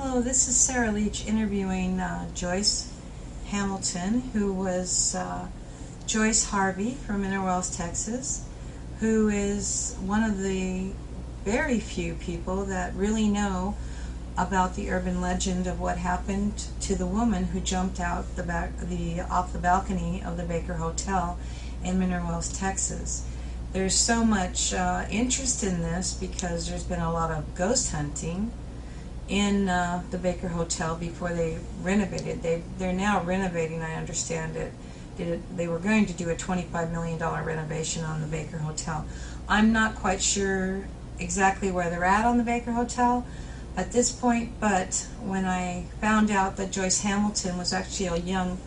Hello, this is Sarah Leach interviewing Joyce Hamilton, who was Joyce Harvey from Mineral Wells, Texas, who is one of the very few people that really know about the urban legend of what happened to the woman who jumped out off the balcony of the Baker Hotel in Mineral Wells, Texas. There's so much interest in this because there's been a lot of ghost hunting in the Baker Hotel before they renovated. They're now renovating, I understand it. They were going to do a $25 million renovation on the Baker Hotel. I'm not quite sure exactly where they're at on the Baker Hotel at this point, but when I found out that Joyce Hamilton was actually a young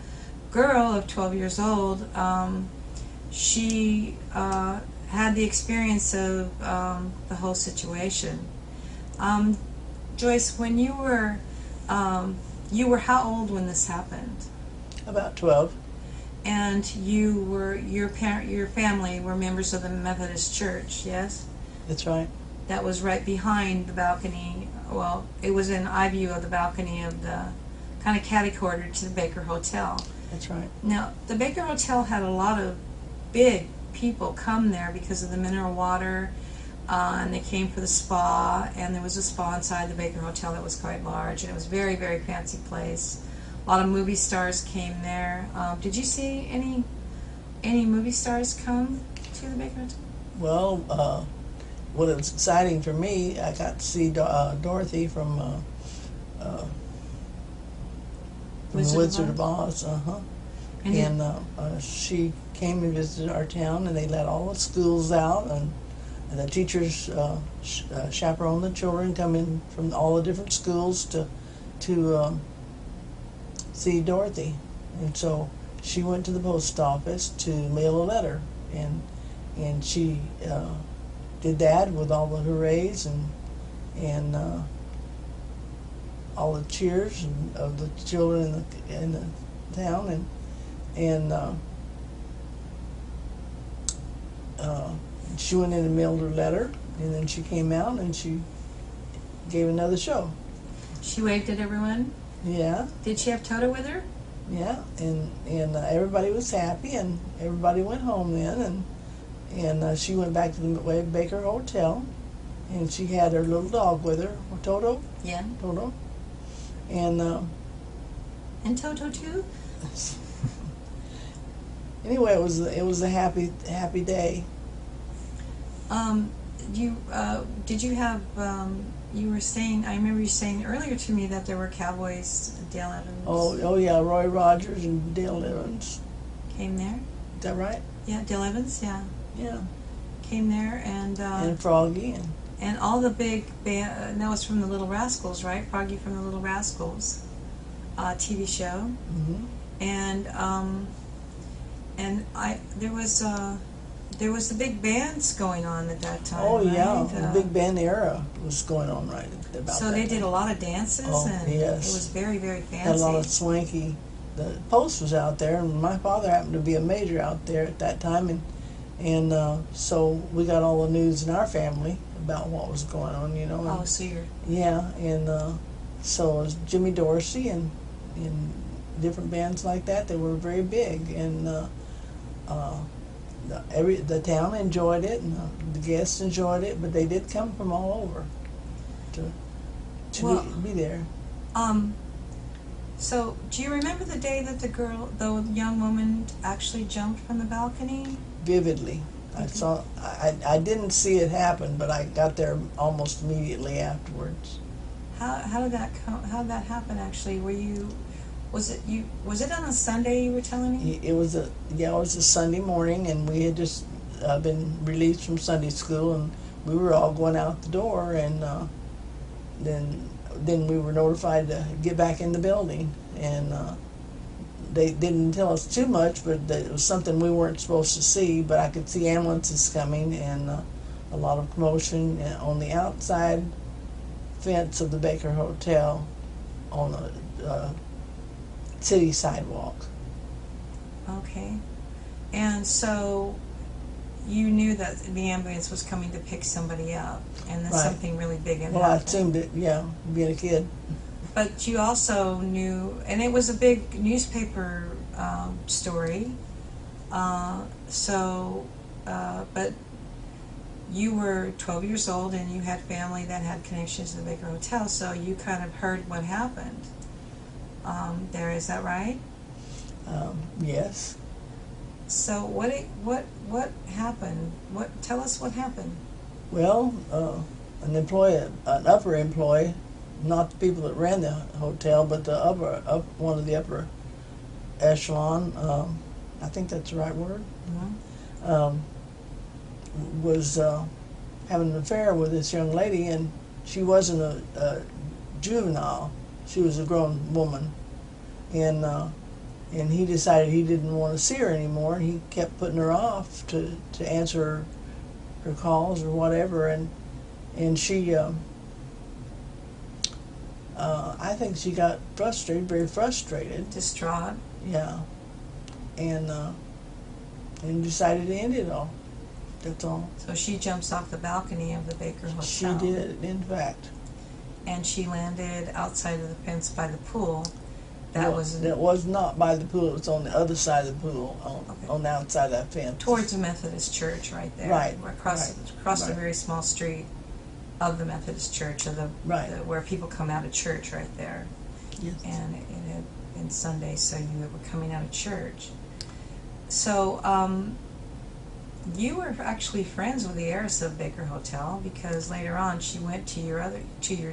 girl of 12 years old, she had the experience of the whole situation. Joyce, when you were how old when this happened? About 12. And your family were members of the Methodist Church, yes? That's right. That was right behind the balcony. Well, it was in eye view of the balcony of the kind of catty-corner to the Baker Hotel. That's right. Now, the Baker Hotel had a lot of big people come there because of the mineral water, and they came for the spa, and there was a spa inside the Baker Hotel that was quite large, and it was a very, very fancy place. A lot of movie stars came there. Did you see any movie stars come to the Baker Hotel? Well, what was exciting for me, I got to see Dorothy from The Wizard of Oz. And she came and visited our town, and they let all the schools out, and the teachers chaperone the children come in from all the different schools to see Dorothy. And so she went to the post office to mail a letter, and she did that with all the hoorays and all the cheers of the children in the town, and she went in and mailed her letter, and then she came out and she gave another show. She waved at everyone? Yeah. Did she have Toto with her? Yeah, and everybody was happy, and everybody went home then, and she went back to the Baker Hotel, and she had her little dog with her, Toto. Yeah. Toto. And Toto too? Anyway, it was a happy day. Did you have? You were saying. I remember you saying earlier to me that there were cowboys. Dale Evans. Oh yeah, Roy Rogers and Dale Evans came there. Is that right? Yeah, Dale Evans. Yeah. Yeah. Came there and Froggy and all the big band. And that was from the Little Rascals, right? Froggy from the Little Rascals, TV show. Mm-hmm. And there was the big bands going on at that time. Oh yeah, right? The big band era was going on right about so that. They did a lot of dances, and yes. It was very, very fancy. Had a lot of swanky. The Post was out there, and my father happened to be a major out there at that time, and so we got all the news in our family about what was going on, you know. Oh, so you're... Yeah, and so it was Jimmy Dorsey and different bands like that. They were very big, and the town enjoyed it, and the guests enjoyed it, but they did come from all over to be there. So, do you remember the day that the young woman actually jumped from the balcony? Vividly. I didn't see it happen, but I got there almost immediately afterwards. How did that happen actually? Was it on a Sunday you were telling me? It was a Sunday morning, and we had just been released from Sunday school, and we were all going out the door, and then we were notified to get back in the building, and they didn't tell us too much, but it was something we weren't supposed to see. But I could see ambulances coming, and a lot of commotion on the outside fence of the Baker Hotel on the city sidewalk. Okay. And so you knew that the ambulance was coming to pick somebody up, and that Right. something really big had Well, I happened. assumed it, yeah, being a kid. but you also knew, and it was a big newspaper story. But you were 12 years old and you had family that had connections to the Baker Hotel, so you kind of heard what happened there. Is that right? Yes. So what happened? Tell us what happened. Well, an upper employee, not the people that ran the hotel, but the one of the upper echelon. I think that's the right word. Mm-hmm. Was having an affair with this young lady, and she wasn't a juvenile; she was a grown woman, and he decided he didn't want to see her anymore, and he kept putting her off to answer her calls or whatever, and she I think she got very frustrated, Distraught. yeah, and decided to end it all. That's all. So she jumps off the balcony of the Baker Hotel. She did, in fact. And she landed outside of the fence by the pool. That was not by the pool. It was on the other side of the pool, on the outside of that fence. Towards the Methodist Church, right there. Right. Across Right. a very small street of the Methodist Church, or where people come out of church, right there. Yes. And it had been Sunday, so you were coming out of church. So you were actually friends with the heiress of Baker Hotel, because later on she went to your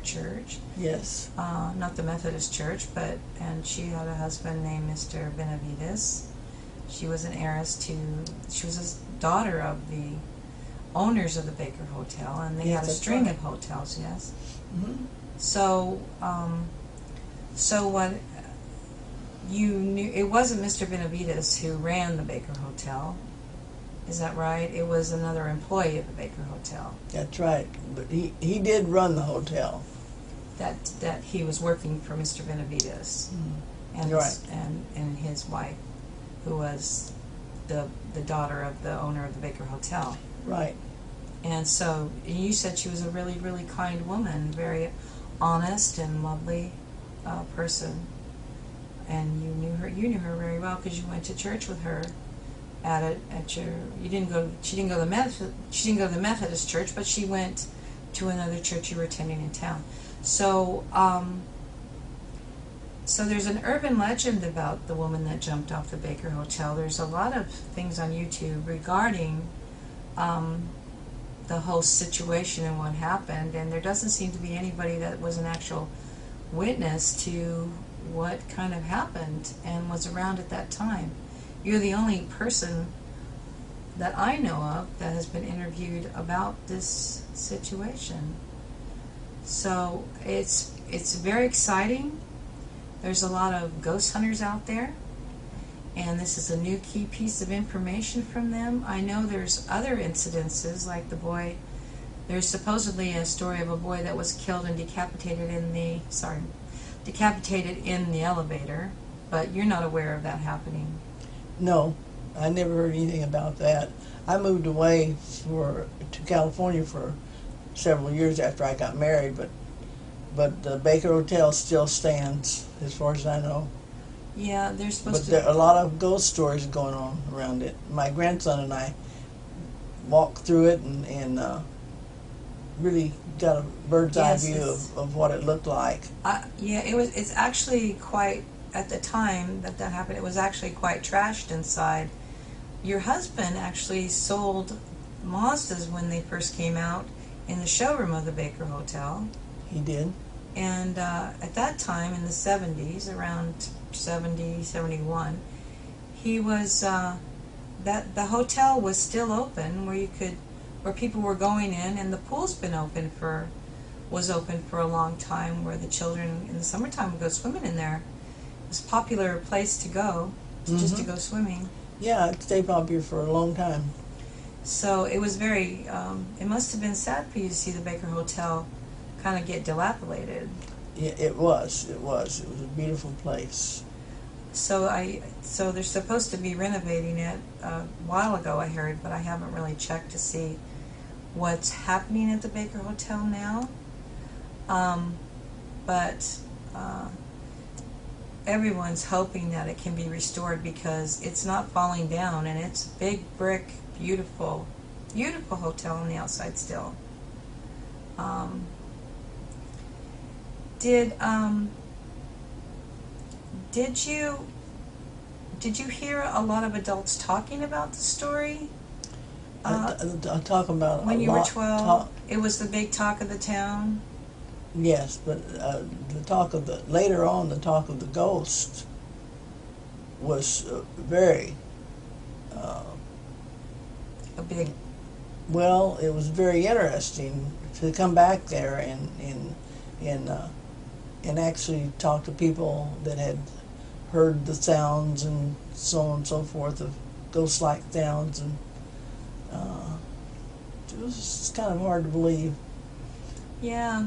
church. Yes. Not the Methodist Church, and she had a husband named Mr. Benavides. She was an heiress she was a daughter of the owners of the Baker Hotel, and they Yes, had a that's string right. of hotels. Yes. Mm-hmm. So what you knew, it wasn't Mr. Benavides who ran the Baker Hotel. Is that right? It was another employee of the Baker Hotel. That's right. But he did run the hotel. That he was working for Mr. Benavides, and Right. and his wife, who was the daughter of the owner of the Baker Hotel. Right. And so you said she was a really, really kind woman, very honest and lovely person, and you knew her very well because you went to church with her. She didn't go to the Methodist church, but she went to another church you were attending in town. So there's an urban legend about the woman that jumped off the Baker Hotel. There's a lot of things on YouTube regarding the whole situation and what happened, and there doesn't seem to be anybody that was an actual witness to what kind of happened and was around at that time. You're the only person that I know of that has been interviewed about this situation. So it's very exciting. There's a lot of ghost hunters out there, and this is a new key piece of information from them. I know there's other incidences, like there's supposedly a story of a boy that was killed and decapitated in the elevator, but you're not aware of that happening. No, I never heard anything about that. I moved away to California for several years after I got married, but the Baker Hotel still stands, as far as I know. Yeah, they're supposed But to. there are a lot of ghost stories going on around it. My grandson and I walked through it and really got a bird's eye view of what it looked like. Yeah, it's actually quite, at the time that happened, it was actually quite trashed inside. Your husband actually sold Mazdas when they first came out in the showroom of the Baker Hotel. He did. And at that time, in the 70s, around 70, 71, he was, that the hotel was still open, where people were going in, and the pool's was open for a long time, where the children in the summertime would go swimming in there. It was a popular place to go, just to go swimming. Yeah, it stayed popular for a long time. So it was very, it must have been sad for you to see the Baker Hotel kind of get dilapidated. Yeah, it was. It was a beautiful place. So they're supposed to be renovating it a while ago, I heard, but I haven't really checked to see what's happening at the Baker Hotel now. But everyone's hoping that it can be restored because it's not falling down, and it's a big brick, beautiful, beautiful hotel on the outside still. Did you hear a lot of adults talking about the story? I talk about When a you were lot, 12, it was the big talk of the town. yes, but later on the talk of the ghost was very A big, well. It was very interesting to come back there and actually talk to people that had heard the sounds and so on and so forth of ghost-like sounds, and it was just kind of hard to believe. yeah.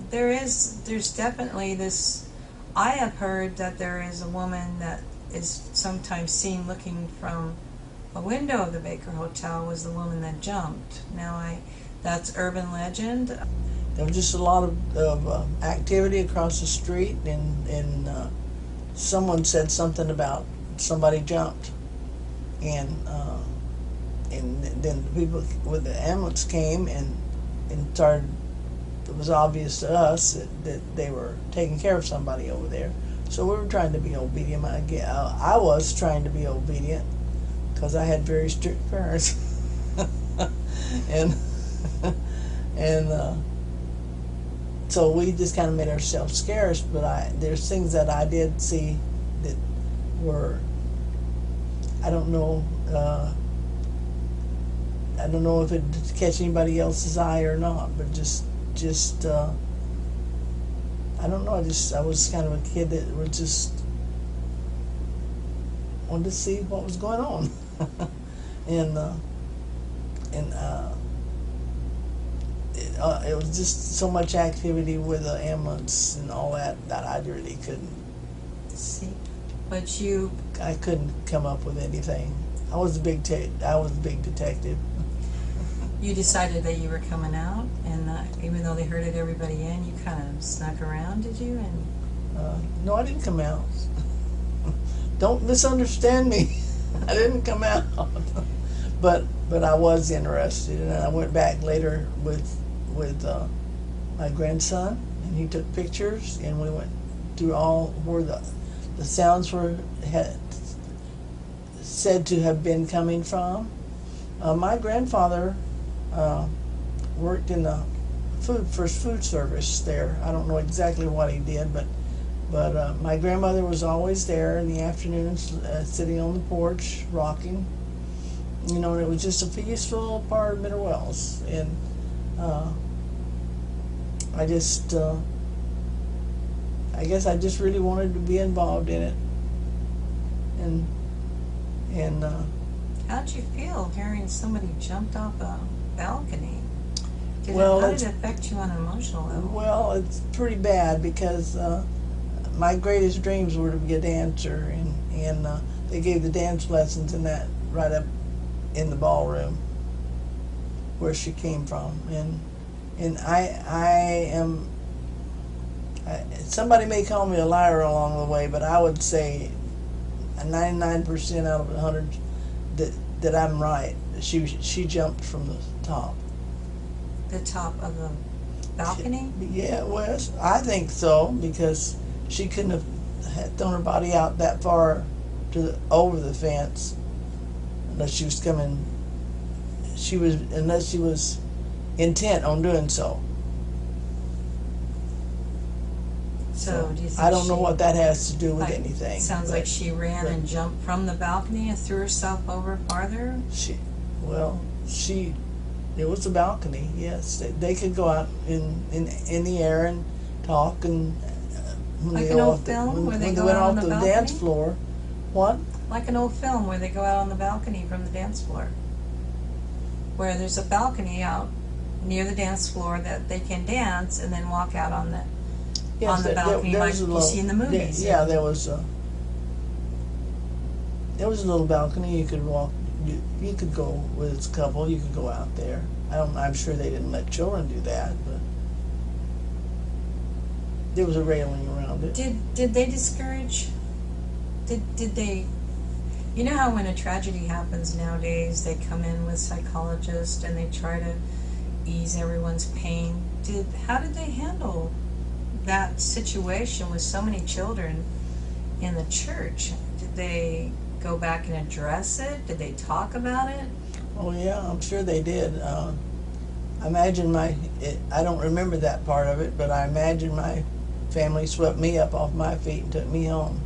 There's definitely this. I have heard that there is a woman that is sometimes seen looking from a window of the Baker Hotel was the woman that jumped. Now that's urban legend. There was just a lot of activity across the street, and someone said something about somebody jumped, and then people with the ambulance came and started. It was obvious to us that they were taking care of somebody over there, so we were trying to be obedient. I was trying to be obedient because I had very strict parents, and so we just kind of made ourselves scarce. But there's things that I did see that were, I don't know if it did catch anybody else's eye or not, but just I don't know. I was kind of a kid that was just wanted to see what was going on, and it was just so much activity with the ambulance and all that I really couldn't See, but I couldn't come up with anything. I was a big detective. you decided that you were coming out, and even though they herded everybody in, you kind of snuck around, did you? And No, I didn't come out. Don't misunderstand me. I didn't come out. but I was interested, and I went back later with my grandson, and he took pictures, and we went through all where the sounds were said to have been coming from. My grandfather worked in the food service there. I don't know exactly what he did, but my grandmother was always there in the afternoons, sitting on the porch, rocking. You know, and it was just a peaceful part of Mineral Wells, and I guess I just really wanted to be involved in it, and how'd you feel hearing somebody jumped off a balcony? Well, How did it affect you on an emotional level? Well, it's pretty bad because my greatest dreams were to be a dancer, and they gave the dance lessons in that right up in the ballroom where she came from, and I am. Somebody may call me a liar along the way, but I would say 99% out of 100 that I'm right. She jumped from the top. The top of the balcony? Yeah, well, I think so, because she couldn't have had thrown her body out that far over the fence unless she was coming. Unless she was intent on doing so. So do you think I don't know what that has to do with anything. Sounds like she ran and jumped from the balcony and threw herself over farther? It was a balcony, yes. They could go out in the air and talk, and when Like they an go old off film where they when go they went out on off the the balcony? dance floor. What? Like an old film where they go out on the balcony from the dance floor. Where there's a balcony out near the dance floor that they can dance and then walk out on the balcony like you see in the movies. There was a little balcony you could walk. You could go with a couple. You could go out there. I'm sure they didn't let children do that, There was a railing around it. Did they discourage? Did they? You know how when a tragedy happens nowadays, they come in with psychologists and they try to ease everyone's pain. How did they handle that situation with so many children in the church? Did they go back and address it? Did they talk about it? Oh yeah, I'm sure they did. I imagine I don't remember that part of it, but I imagine my family swept me up off my feet and took me home.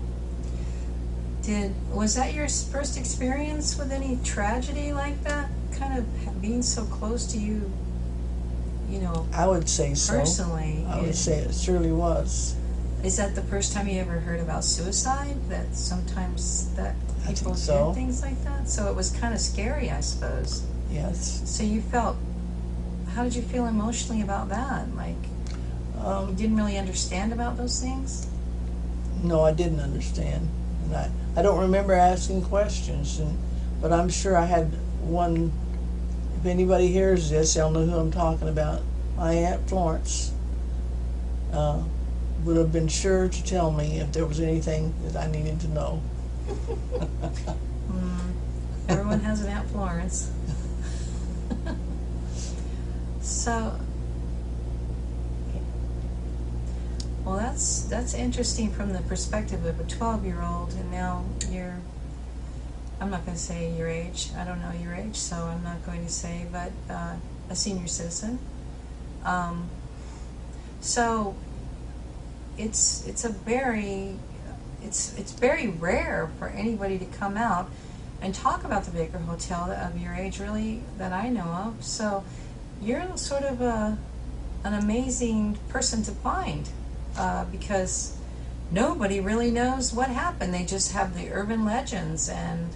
Was that your first experience with any tragedy like that? Kind of being so close to you, you know, I would say so. Personally. I would say it surely was. Is that the first time you ever heard about suicide? That sometimes that people so. do things like that? So it was kind of scary, I suppose. Yes. So how did you feel emotionally about that? Like, you didn't really understand about those things? No, I didn't understand. And I don't remember asking questions, but I'm sure I had one. If anybody hears this, they'll know who I'm talking about. My Aunt Florence would have been sure to tell me if there was anything that I needed to know. Everyone has an Aunt Florence. So, well, that's interesting from the perspective of a 12-year-old, and now I'm not going to say your age. I don't know your age, so I'm not going to say, but a senior citizen. So it's very rare for anybody to come out and talk about the Baker Hotel of your age, really, that I know of. So you're sort of an amazing person to find, because nobody really knows what happened. They just have the urban legends, and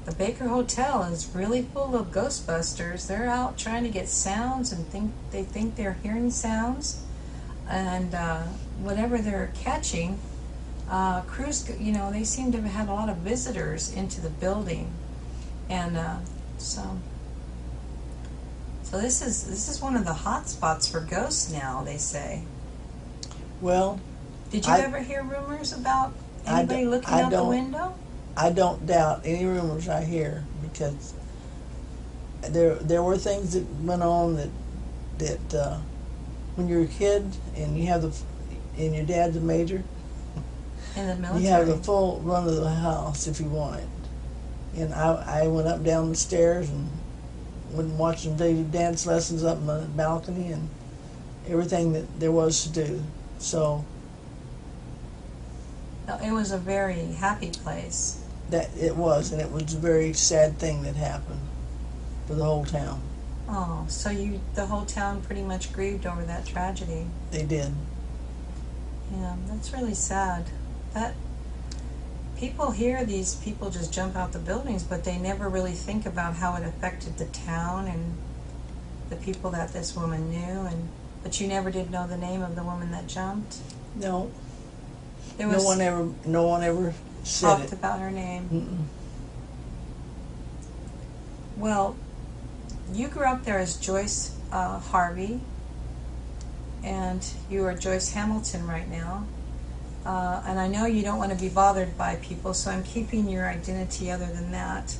the Baker Hotel is really full of Ghostbusters. They're out trying to get sounds and they think they're hearing sounds, and whatever they're catching, crews, you know, they seem to have had a lot of visitors into the building, and so this is one of the hot spots for ghosts now, they say. Well, did you ever hear rumors about anybody looking out the window? I don't doubt any rumors I hear, because there were things that went on that when you're a kid and and your dad's a major, in the military, you have the full run of the house if you want it. And I went up down the stairs and went and watched them do dance lessons up in the balcony and everything that there was to do. So it was a very happy place. That it was, and it was a very sad thing that happened for the whole town. Oh, so the whole town pretty much grieved over that tragedy. They did. Yeah, that's really sad. That people hear these people just jump out the buildings, but they never really think about how it affected the town and the people that this woman knew. But you never did know the name of the woman that jumped? No. No one ever said talked about her name. Mm-mm. Well, you grew up there as Joyce Harvey, and you are Joyce Hamilton right now. And I know you don't want to be bothered by people, so I'm keeping your identity other than that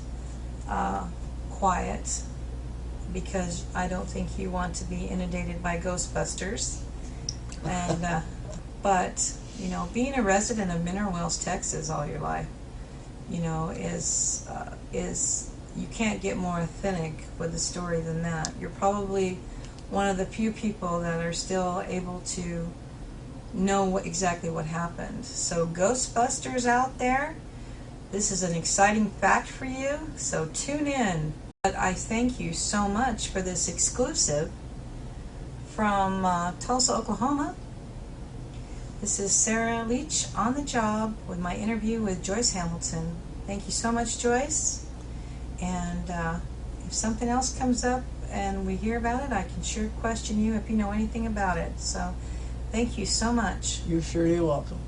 quiet, because I don't think you want to be inundated by Ghostbusters. And but you know, being a resident of Mineral Wells, Texas, all your life, you know, is you can't get more authentic with a story than that. You're probably one of the few people that are still able to know exactly what happened. So Ghostbusters out there, this is an exciting fact for you, so tune in. But I thank you so much for this exclusive from Tulsa, Oklahoma. This is Sarah Leach on the job with my interview with Joyce Hamilton. Thank you so much, Joyce. And if something else comes up and we hear about it, I can sure question you if you know anything about it. So thank you so much. You're surely welcome.